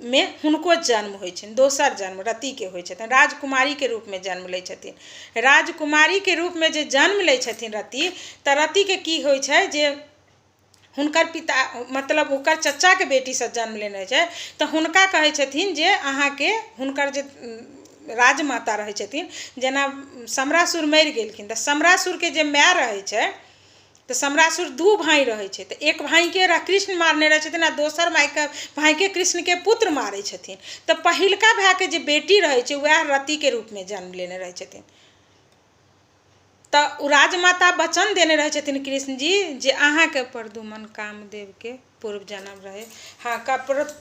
में हुनको जन्म होइ छनि, दोसर जन्म रति के होइ छथिन, राजकुमारी के रूप में जन्म लै छथिन। राजकुमारी के रूप में जे जन्म लै छथिन रति, तऽ रति के की होइ छै जे हुनकर पिता मतलब ओकर चचा के बेटी से जन्म लेने छै, तऽ हुनका कहै छथिन जे अहाँके हुनकर जे राजमाता रहै छथिन, जेना सम्रासुर मरि गेलखिन तऽ सम्रासुर के जे माय रहै छै, तऽ सम्रासुर दू भाई रहै छै, तऽ एक भाई के कृष्ण मारने रहै छथिन आ दोसर भाई के कृष्ण के पुत्र मारै छथिन। तऽ पहिलका भाई के जे बेटी रहै छै वएह रति के रूप में जन्म लेने रहै छथिन। तऽ राजमाता वचन देने रहै छथिन कृष्ण जी जे अहाँके प्रद्युमन कामदेव के पूर्व जन्म रहे, हाँ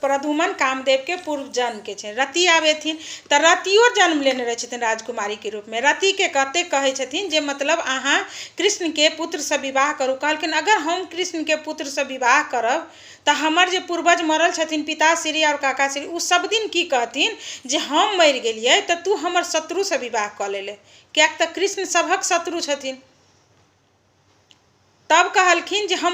प्रद्युमन कामदेव के पूर्व जन्म के छै। रति आबेथिन तऽ रतियो जन्म लेने रहै छथिन राजकुमारी के रूप में। रति के कहते कहै छथिन जे मतलब अहाँ कृष्ण के पुत्र से विवाह करू। कहलखिन अगर हम कृष्ण के पुत्र से विवाह करब तऽ हमर जे पूर्वज मरल छथिन पिताश्री और काकाश्री, उ सब दिन की कहथिन जे हम मरि गेलियै तऽ तू हमर शत्रु से विवाह कऽ ले, कियाक तऽ कृष्ण सभक शत्रु छथिन। तब कहलखिन जे हम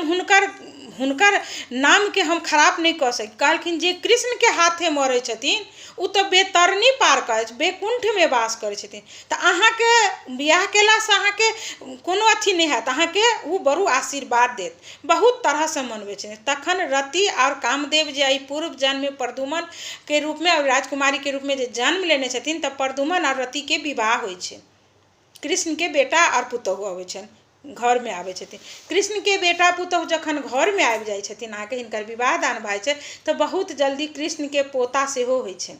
हुनकर नाम के हम खराब नहीं कऽ सकी। कहलखिन जे कृष्ण के हाथे मरै छथिन उ तऽ बेतरनी पार करै छै, बैकुंठ में वास करै छथिन, तऽ अहाँके बियाह केला से अहाँके कोनो अथी नहीं हैत, अहाँके उ बड़ू आशीर्वाद देत, बहुत तरह से मनबै छै। तखन रति और कामदेव जे पूर्व जन्म में प्रद्युमन के रूप में और राजकुमारी के रूप में जे जन्म लेने छथिन, तऽ प्रद्युमन और रति के विवाह होइ छै। कृष्ण के बेटा और पुतोहु अबै छनि, घर में आबै छथिन। कृष्ण के बेटा पुतोहु जखन घर में आबि जाइ छथिन, अहाँके हिनकर विवाह दान भऽ छै, तऽ बहुत जल्दी कृष्ण के पोता सेहो होइ छै।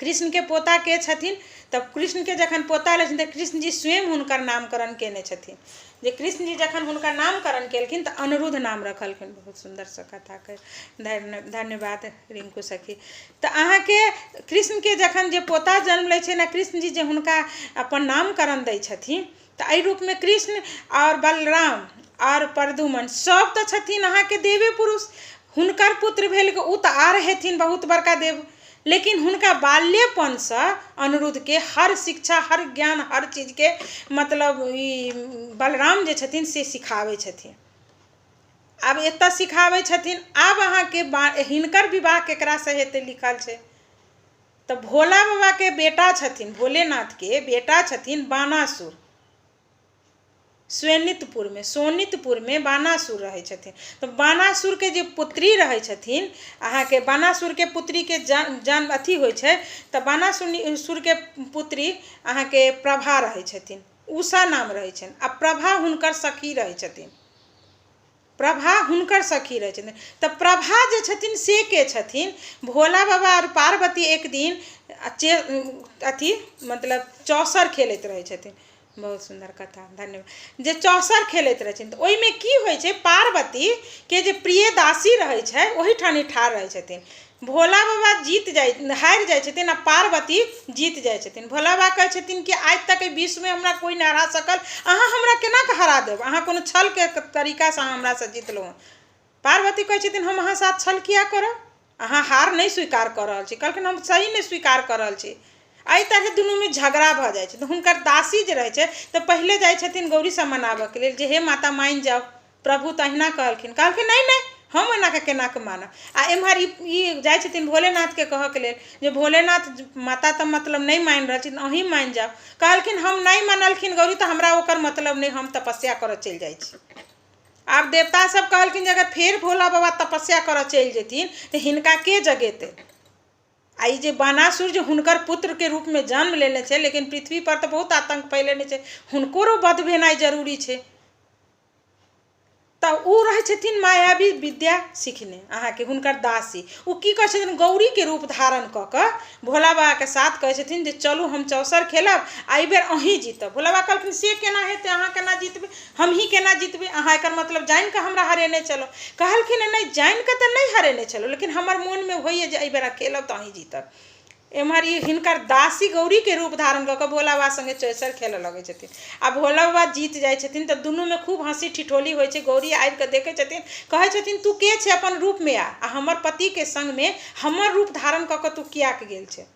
कृष्ण के पोता के छथिन, तब कृष्ण के जखन पोता एलै तऽ कृष्ण जी स्वयं हुनकर नामकरण केने छथिन। जे कृष्ण जी जखन हुनकर नामकरण केलखिन तऽ अनिरुद्ध नाम रखलखिन। बहुत सुंदर सा कथा के धन्यवाद रिंकू सखी। तऽ अहाँके कृष्ण के जखन जे पोता जन्म लै छै ने, कृष्ण जी जे हुनका अपन नामकरण दै छथिन, तऽ एहि रूप में कृष्ण और बलराम और प्रद्युमन सब तऽ छथिन अहाँके देवे पुरुष। हुनकर पुत्र भेल के उ तऽ आर हेथिन बहुत बड़का देव, लेकिन हुनका बाल्यपन से अनिरुद्ध के हर शिक्षा हर ज्ञान हर चीज के मतलब ई बलराम जे छथिन से सिखाबै छथिन। आब एतऽ सिखाबै छथिन। आब अहाँके हिनकर विवाह केकरा से हेतै लिखल छै, तऽ भोला बाबा के बेटा छथिन, भोलेनाथ के बेटा छथिन बानासुर। सोनितपुर में बानासुर रहे छथिन। तो बानासुर के जे पुत्री रहे छथिन, अहाँके बानासुर के पुत्री के जन्म अथी होइ छै, तऽ बानासुर के पुत्री अहाँके प्रभा रहे छथिन, उषा नाम रहे छनि, आ प्रभा हुनकर सखी रहे छथिन। तऽ प्रभा जे छथिन से के छथिन, भोला बाबा और पार्वती एक दिन अथी मतलब चौसर खेलैत रहे छथिन। बहुत सुंदर कथा, धन्यवाद। जे चौसर खेलैत रहे छथिन, ओहि में की होइ छै, पार्वती के जे प्रिय दासी रहे छै ओही ठानी ठाढ़ रहे छथिन। भोला बाबा हारि जाइ छथिन आ पार्वती जीत जाइ छथिन। भोला बाबा कहै छथिन कि आज तक विश्व में हमरा कोई नहीं हरा सकल, अहाँ हमरा केना के हरा देब, अहाँ कोनो छल के तरीका से हमरा से जीतलहुँ। पार्वती कहै छथिन हम अहाँ साथ छल किया करब, अहाँ हार नहीं स्वीकार कर रहल छी। कहलखिन हम सही नहीं स्वीकार कर रहल छी। एहि तरह दुनू में झगड़ा भऽ जाइ छै। तऽ हुनकर दासी जे रहै छै तऽ पहिले जाइ छथिन गौरी से मनाबऽ के लेल जे हे माता मान जाओ। प्रभु तहिना कहलखिन नहीं हम एना के केना के मानब। आ एम्हर ई जाइ छथिन भोलेनाथ के कहऽ के लेल जे भोलेनाथ माता तऽ मतलब नहीं मान रहल छथिन, अहीं मान जाओ। कहलखिन हम नहीं मानलखिन गौरी तऽ हमरा ओकर मतलब नहीं, हम तपस्या करऽ चलि जाइ छी। आब देवता सब कहलखिन जे अगर फेर भोला बाबा तपस्या करऽ चलि जेथिन तऽ हिनका के जगेतै। आ ई जे बानासुर जे हुनकर पुत्र के रूप में जन्म लेने छै, लेकिन पृथ्वी पर तऽ बहुत आतंक फैलेने छै, हुनकरो वध भेनाइ जरूरी छै। तऽ उ रहै छथिन मायावी विद्या सीखने, अहाँके हुनकर दासी। उ की कहै छथिन, गौरी के रूप धारण कऽ कऽ भोला बाबा के साथ कहै छथिन जे चलू हम चौसर खेलब, एहि बेर अहीं जीतब। भोला बाबा कहलखिन से केना हेतै, अहाँ केना जीतबै, हम ही केना जीतबै, अहाँ एकर मतलब जानि कऽ हमरा हरेने चलो। कहलखिन नहीं जानि कऽ तऽ नहीं हरेने चलो, लेकिन हमर मोन में होइए जे एहि बेर खेलब तऽ अहीं जीतब। एम्हर हिनकर दासी गौरी के रूप धारण कऽ कऽ भोला बाबा संगे चौसर खेलऽ लगै छथिन। आ भोला बाबा जीत जाइ छथिन। तऽ दुनू में खूब हंसी ठिठोली होइ छै। गौरी आबि कऽ देखै छथिन, कहै छथिन तू के छै, अपन रूप में आ हमर पति के संग में हमर रूप धारण कऽ कऽ तू किया के गेल छै।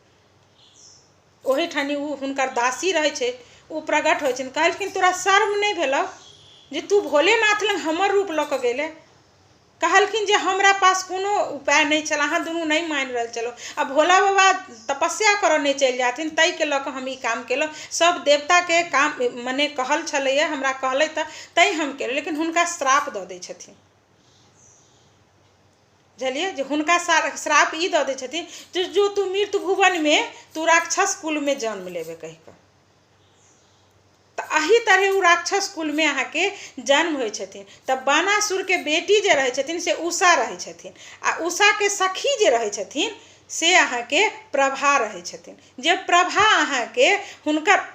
ओही ठानी उ हुनकर दासी रहै छै, उ प्रगट होइ छनि। कहलखिन तोरा शर्म नहीं भेलौ जे तू भोलेनाथ लग हमर रूप लऽ कऽ गेले। कहलखिन जे हमरा पास कोनो उपाय नहीं चल, अहाँ दुनू नहीं मान रहे चलो। अब भोला बाबा तपस्या करऽ नहीं चल जाथिन, तई के लऽ कऽ हम ई काम केलहुँ। सब देवता के काम मने कहल छलैया, हमरा कहले तई हम केलहुँ, लेकिन हुनका श्राप दऽ दै छथिन। बुझलिए जे हुनका श्राप ई दऽ दै छथिन जो तू मृत्यु भुवन में तू राक्षस कुल में जन्म लेबे कहि कऽ। तो अही तरह उ राक्षस कुल में अहाँ के जन्म होइ छथिन। तब बानासुर के बेटी जे रहे छथिन से उषा रहे छथिन, आ उषा के सखी जे रहे छथिन से अहाँ के प्रभा रहे छथिन। जे प्रभा अहाँ के हुनकर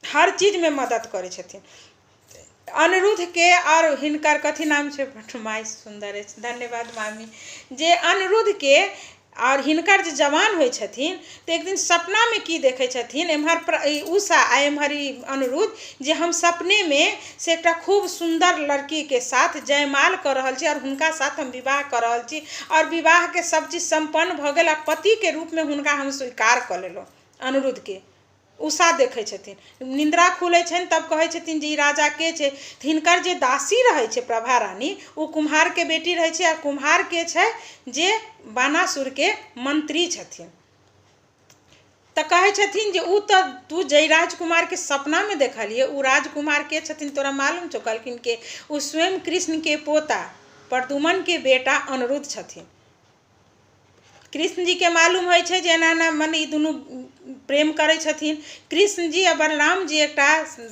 हर चीज में मदद करे छथिन। अनिरुद्ध के और हिनकर कथी नाम छै, माई सुंदर है, धन्यवाद मामी। जे अनिरुद्ध के और हिनकर जे जवान होइ छथिन तो एक दिन सपना में की देखे छथिन, एम्हर उषा आ एम्हर अनिरुद्ध, जे हम सपने में से एक खूब सुंदर लड़की के साथ जयमाल कर रहल छी और हुनका साथ हम विवाह कर रहल छी, और विवाह के सब चीज संपन्न भ गेल, आ पति के रूप में हुनका हम स्वीकार कर लेलहुँ। अनिरुद्ध के उषा देखे छथिन, निंद्रा खुले छन, तब कहे छथिन जे राजा के छे। हिनकर जे दासी रहे छे प्रभा रानी, उ कुम्हार के बेटी रहे छे, आ कुम्हार के छे जे बानासुर के मंत्री छथिन। तो कहे छथिन जे उ तो तू जय राजकुमार के सपना में देखलिए, उ राजकुमार के छथिन तोरा मालूम छो? कहलखिन के उ स्वयं कृष्ण के पोता प्रद्युमन के बेटा अनिरुद्ध छथिन। कृष्ण जी के मालूम है जे एना मन ई दुनू प्रेम करे छथिन। कृष्ण जी और बलराम जी एक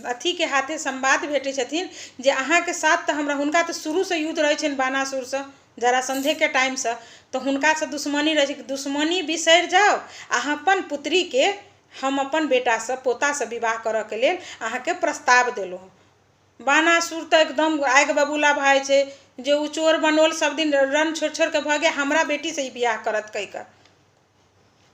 अथी के हाथे संवाद भेटे छथिन जे अहाँ के साथ तो हमरा, हुनका तो शुरू से युद्ध रहे छन बानासुर से, जरासंधे के टाइम से, तो हुनका से दुश्मनी रहे, दुश्मनी बिसर जाओ, अहाँ अपन पुत्री के हम अपन बेटा से पोता से विवाह करऽ के लेल अहाँ के प्रस्ताव देलहुँ। बानासुर तो एकदम आग बबूला भाई छे, जे उ चोर बनोल सब दिन रन छोड़ छोड़ के भागे, हमरा बेटी से ही बियाह करत कहि कऽ।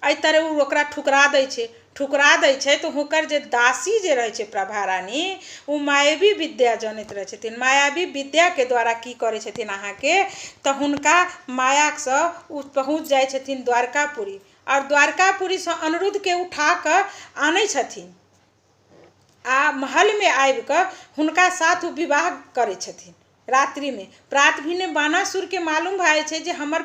एहि तरह उ ओकरा ठुकरा दै छै। तो हुनकर जे दासी जे रहे छे प्रभा रानी, उ मायावी विद्या जानैत रहे छथिन। मायावी विद्या के द्वारा की करे छथिन अहाँ के, तो हुनका माया से उ पहुँच जाए छथिन द्वारकापुरी, और द्वारकापुरी से अनिरुद्ध के उठा कऽ आनै छथिन, आ महल में आबि कऽ हुनका साथ विवाह करे छथिन। रात्रि में प्रातः में बानासुर के मालूम भाई छे जे हमर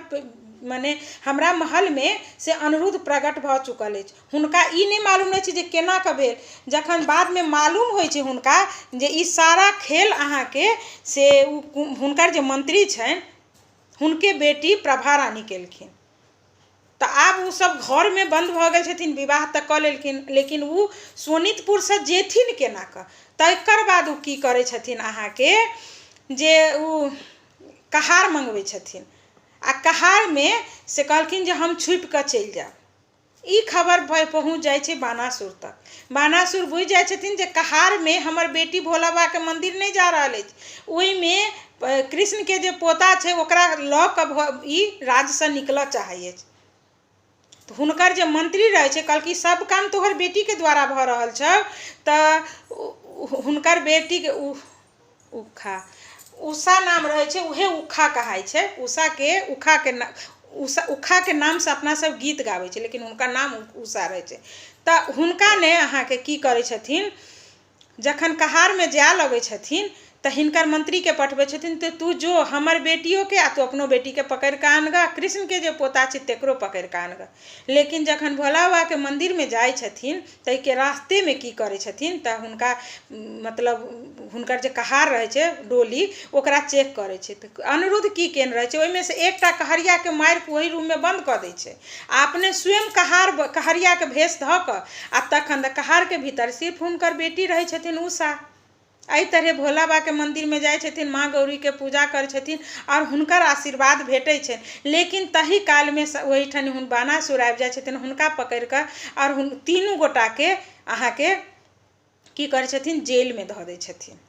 माने हमरा महल में से अनिरुद्ध प्रकट भ चुकल अछि। हुनका ई नहीं मालूम नहीं छे जे केना कऽ भेल। जखन बाद में मालूम होइ छे हुनका जे ई सारा खेल अहाँ के से हुनकर जे मंत्री छन, हुनके बेटी प्रभा रानी केलखिन। तो आब उ सब घर में बंद भ गेल छथिन, विवाह तक कऽ लेलखिन, लेकिन उ सोनितपुर से जेथिन केना कऽ। तकर बाद उ की करे छथिन अहाँ के, जे उ कहार मंगबै छथिन, आ कहार में से कहलखिन जे हम छुप कऽ चलि जाब। ई खबर पहुँच जाए छे बानासुर तक। बानासुर बुझ जाए छथिन जे कहार में हमर बेटी भोला बाबा के मंदिर नहीं जा रहल अछि, ओहि में कृष्ण के जे पोता छे ओकरा लऽ कऽ ई राज्य से निकलऽ चाहै अछि। तो हुनकर जे मंत्री रहे छे कहलखिन सब काम तोहर बेटी के द्वारा भ रहल छौ। तो हुनकर बेटी के उषा नाम रहे छे, उहे उखा कहाय छे। उखा के नाम से अपना सब गीत गावे छे, लेकिन हुनका नाम उषा रहे छे। तो हुनका ने अहाँ के की करे छथिन, जखन कहार में जाए लगे छथिन तो हिनकर मंत्री के पठबै छथिन, तो तू जो हमर बेटियों के आ तू अपनो बेटी के पकड़ के आनगा, कृष्ण के जे पोता छे तेकरो पकड़ के आनगा। लेकिन जखन भोला बाबा के मंदिर में जाए छथिन तै के रास्ते में की करे छथिन, तो हुनका मतलब हुनकर जे कहार रहे छे डोली ओकरा चेक करे छे। तो अनिरुद्ध की केन रहे छे, ओहि में से एकटा कहरिया के मार के वही रूम में बंद कर दे छे, आ अपने स्वयं कहरिया के भेष ध क आ तखन कहार के भीतर सिर्फ हुनकर बेटी रहे छथिन उषा। एहि तरह भोला बाबा के मंदिर में जाए छथिन, माँ गौरी के पूजा करे छथिन और हुनकर आशीर्वाद भेटे छे। लेकिन तही काल में वही ठन बानासुर आबि जाए छथिन, हुनका पकड़ के और तीनों गोटा के अहाँ के की करे छथिन, जेल में धऽ दै छथिन।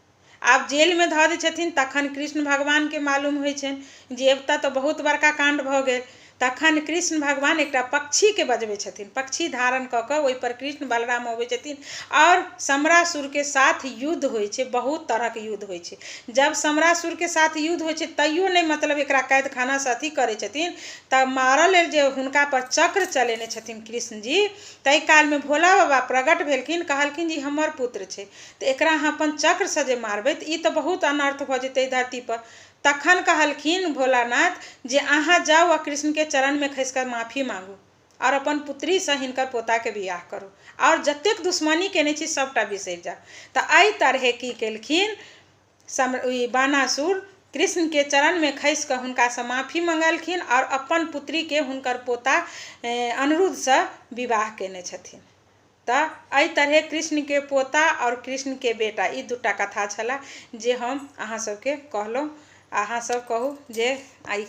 आब जेल में धऽ दै छथिन, तखन कृष्ण भगवान के मालूम होइ छनि जे एतऽ तो बहुत बड़का कांड भऽ गेल। तखन कृष्ण भगवान एकटा पक्षी के बजबै छथिन, पक्षी धारण कऽ कऽ ओहि पर कृष्ण बलराम अबै छथिन और समरासुर के साथ युद्ध होइ छै। बहुत तरह के युद्ध होइ छै। जब समरासुर के साथ युद्ध होइ छै तैयो नहीं मतलब एकरा कैद खाना से अथी करे छथिन, तब मारऽ लेल जे हुनका पर चक्र चलेने छथिन कृष्ण जी, तै काल में भोला बाबा प्रगट भेलखिन, कहलखिन जी हमर पुत्र छै, तो एकरा अहाँ अपन चक्र से जे मारबै तो ई तो बहुत अनर्थ भऽ जेतै धरती पर। तखन कहलखिन भोलानाथ जे अहाँ जाउ आ कृष्ण के चरण में खसि कऽ माफी मांगू और अपन पुत्री से हिनकर पोता के बियाह करू और जतेक दुश्मनी केने छी सबटा बिसरि जाउ। तऽ एहि तरहे की केलखिन बानासुर कृष्ण के चरण में खसि कऽ हुनका से माफी मंगलखिन और अपन पुत्री के हुनकर पोता अनिरुद्ध से विवाह केने छथिन। तऽ एहि तरहे कृष्ण के पोता और कृष्ण के बेटा ई दूटा कथा छला जे हम अहाँ सबके कहलहुँ। अहाँ सब कहू जे आई